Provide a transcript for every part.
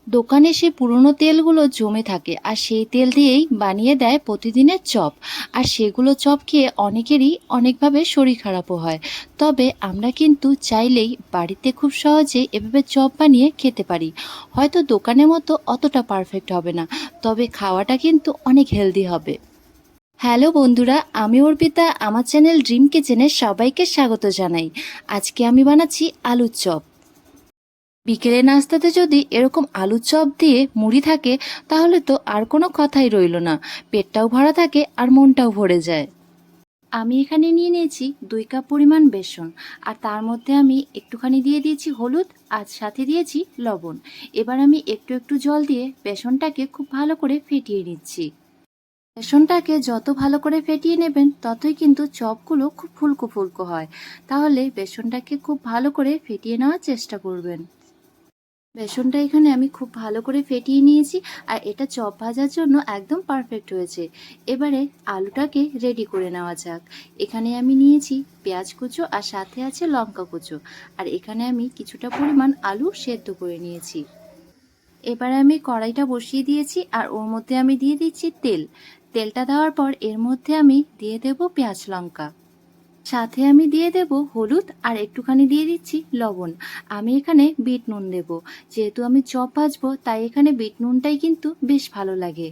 দোকানে সে পুরনো তেলগুলো জমে থাকে আর সেই তেল দিয়েই বানিয়ে দেয় প্রতিদিনের চপ। আর সেগুলো চপ খেয়ে অনেকেরই অনেকভাবে শরীর খারাপও হয়। তবে আমরা কিন্তু চাইলেই বাড়িতে খুব সহজে এভাবে চপ বানিয়ে খেতে পারি। হয়তো দোকানের মতো অতটা পারফেক্ট হবে না, তবে খাওয়াটা কিন্তু অনেক হেলদি হবে। হ্যালো বন্ধুরা, আমি অর্পিতা, আমার চ্যানেল ড্রিম কিচেনে সবাইকে স্বাগত জানাই। আজকে আমি বানাচ্ছি আলুর চপ। বিকেলের নাস্তাতে যদি এরকম আলুর চপ দিয়ে মুড়ি থাকে, তাহলে তো আর কোনো কথাই রইল না। পেটটাও ভরা থাকে আর মনটাও ভরে যায়। আমি এখানে নিয়ে নিয়েছি 2 কাপ পরিমাণ বেসন, আর তার মধ্যে আমি একটুখানি দিয়ে দিয়েছি হলুদ, আর সাথে দিয়েছি লবণ। এবার আমি একটু একটু জল দিয়ে বেসনটাকে খুব ভালো করে ফেটিয়ে নিচ্ছি। বেসনটাকে যত ভালো করে ফেটিয়ে নেবেন, ততই কিন্তু চপগুলো খুব ফুলকো ফুলকো হয়। তাহলে বেসনটাকে খুব ভালো করে ফেটিয়ে নেওয়ার চেষ্টা করবেন। বেসনটা এখানে আমি খুব ভালো করে ফেটিয়ে নিয়েছি, আর এটা চপ ভাজার জন্য একদম পারফেক্ট হয়েছে। এবারে আলুটাকে রেডি করে নেওয়া যাক। এখানে আমি নিয়েছি পেঁয়াজ কুচো, আর সাথে আছে লঙ্কা কুচো। আর এখানে আমি কিছুটা পরিমাণ আলু সেদ্ধ করে নিয়েছি। এবারে আমি কড়াইটা বসিয়ে দিয়েছি, আর ওর মধ্যে আমি দিয়ে দিচ্ছি তেল। তেলটা দেওয়ার পর এর মধ্যে আমি দিয়ে দেব পেঁয়াজ লঙ্কা, সাথে আমি দিয়ে দেব হলুদ, আর একটুখানি দিয়ে দিচ্ছি লবণ। আমি এখানে বিট নুন দেব, যেহেতু আমি চপ ভাজবো তাই এখানে বিট নুনটাই কিন্তু বেশ ভালো লাগে।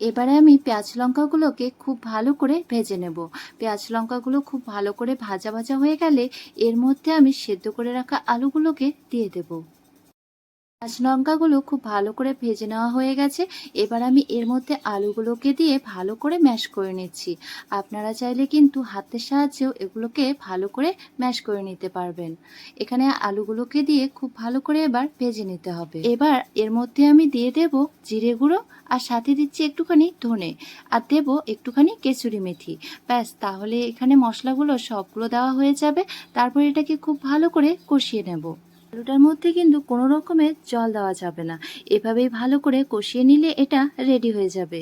এবারে আমি পেঁয়াজ লঙ্কাগুলোকে খুব ভালো করে ভেজে নেব। পেঁয়াজ লঙ্কাগুলো খুব ভালো করে ভাজা ভাজা হয়ে গেলে এর মধ্যে আমি সেদ্ধ করে রাখা আলুগুলোকে দিয়ে দেব। কাঁচা লঙ্কাগুলো খুব ভালো করে ভেজে নেওয়া হয়ে গেছে। এবার আমি এর মধ্যে আলুগুলোকে দিয়ে ভালো করে ম্যাশ করে নিচ্ছি। আপনারা চাইলে কিন্তু হাতের সাহায্যেও এগুলোকে ভালো করে ম্যাশ করে নিতে পারবেন। এখানে আলুগুলোকে দিয়ে খুব ভালো করে এবার ভেজে নিতে হবে। এবার এর মধ্যে আমি দিয়ে দেব জিরে গুঁড়ো, আর সাথে দিচ্ছি একটুখানি ধনে, আর দেব একটুখানি কেসুরি মেথি। ব্যাস, তাহলে এখানে মশলাগুলো সবগুলো দেওয়া হয়ে যাবে। তারপর এটাকে খুব ভালো করে কষিয়ে নেব। আলুটার মধ্যে কিন্তু কোনো রকমের জল দেওয়া যাবে না। এভাবেই ভালো করে কষিয়ে নিলে এটা রেডি হয়ে যাবে।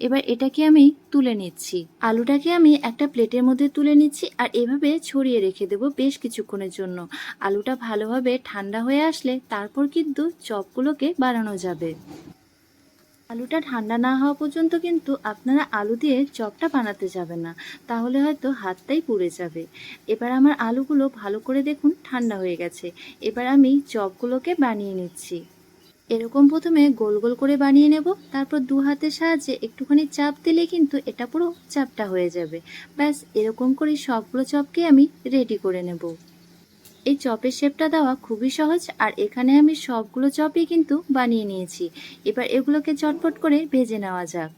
এবার এটাকে আমি তুলে নিচ্ছি। আলুটাকে আমি একটা প্লেটের মধ্যে তুলে নিচ্ছি, আর এভাবে ছড়িয়ে রেখে দেবো বেশ কিছুক্ষণের জন্য। আলুটা ভালোভাবে ঠান্ডা হয়ে আসলে তারপর কিন্তু চপগুলোকে বানানো যাবে। আলুটা ঠান্ডা না হওয়া পর্যন্ত কিন্তু আপনারা আলু দিয়ে চপটা বানাতে যাবেন না, তাহলে হয়তো হাতটাই পুড়ে যাবে। এবার আমার আলুগুলো ভালো করে দেখুন ঠান্ডা হয়ে গেছে। এবার আমি চপগুলোকে বানিয়ে নিচ্ছি। এরকম প্রথমে গোল গোল করে বানিয়ে নেব, তারপর দু হাতের সাহায্যে একটুখানি চাপ দিলে কিন্তু এটা পুরো চাপটা হয়ে যাবে। ব্যাস, এরকম করে সবগুলো চপকে আমি রেডি করে নেব। এই চপের শেপটা দেওয়া খুবই সহজ, আর এখানে আমি সবগুলো চপই কিন্তু বানিয়ে নিয়েছি। এবার এগুলোকে চটপট করে ভেজে নেওয়া যাক।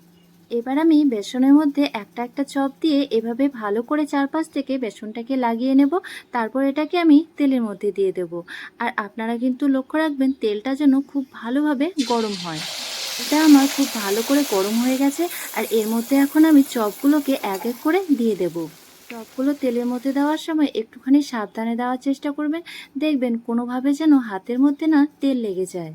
এবার আমি বেসনের মধ্যে একটা একটা চপ দিয়ে এভাবে ভালো করে চারপাশ থেকে বেসনটাকে লাগিয়ে নেব। তারপর এটাকে আমি তেলের মধ্যে দিয়ে দেব। আর আপনারা কিন্তু লক্ষ্য রাখবেন তেলটা যেন খুব ভালোভাবে গরম হয়। এটা আমার খুব ভালো করে গরম হয়ে গেছে, আর এর মধ্যে এখন আমি চপগুলোকে এক এক করে দিয়ে দেব। চপগুলো তেলের মধ্যে দেওয়ার সময় একটুখানি সাবধানে দেওয়ার চেষ্টা করবেন। দেখবেন কোনোভাবে যেন হাতের মধ্যে না তেল লেগে যায়।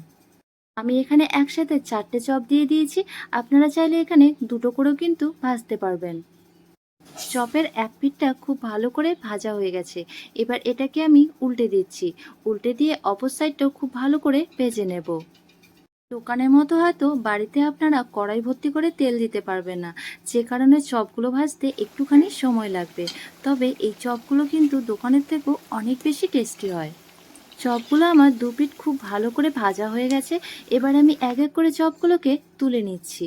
আমি এখানে একসাথে 4টে চপ দিয়ে দিয়েছি। আপনারা চাইলে এখানে দুটো করেও কিন্তু ভাজতে পারবেন। চপের এক পিঠটা খুব ভালো করে ভাজা হয়ে গেছে। এবার এটাকে আমি উল্টে দিচ্ছি। উল্টে দিয়ে অপর সাইডটাও খুব ভালো করে ভেজে নেব। দোকানের মতো হয়তো বাড়িতে আপনারা কড়াই ভর্তি করে তেল দিতে পারবেন না, যে কারণে চপগুলো ভাজতে একটুখানি সময় লাগবে। তবে এই চপগুলো কিন্তু দোকানের থেকেও অনেক বেশি টেস্টি হয়। চপগুলো আমার দু পিঠ খুব ভালো করে ভাজা হয়ে গেছে। এবার আমি এক এক করে চপগুলোকে তুলে নিচ্ছি।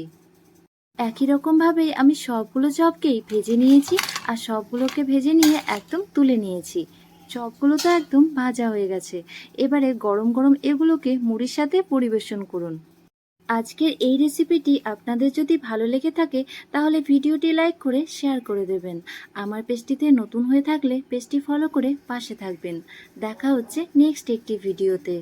একই রকমভাবেই আমি সবগুলো চপকেই ভেজে নিয়েছি, আর সবগুলোকে ভেজে নিয়ে একদম তুলে নিয়েছি। চপগুলো তো একদম ভাজা হয়ে গেছে। এবারে গরম গরম এগুলোকে মুড়ির সাথে পরিবেশন করুন। আজকের এই রেসিপিটি আপনাদের যদি ভালো লেগে থাকে, তাহলে ভিডিওটি লাইক করে শেয়ার করে দেবেন। আমার পেজটিতে নতুন হয়ে থাকলে পেজটি ফলো করে পাশে থাকবেন। দেখা হচ্ছে নেক্সট একটি ভিডিওতে।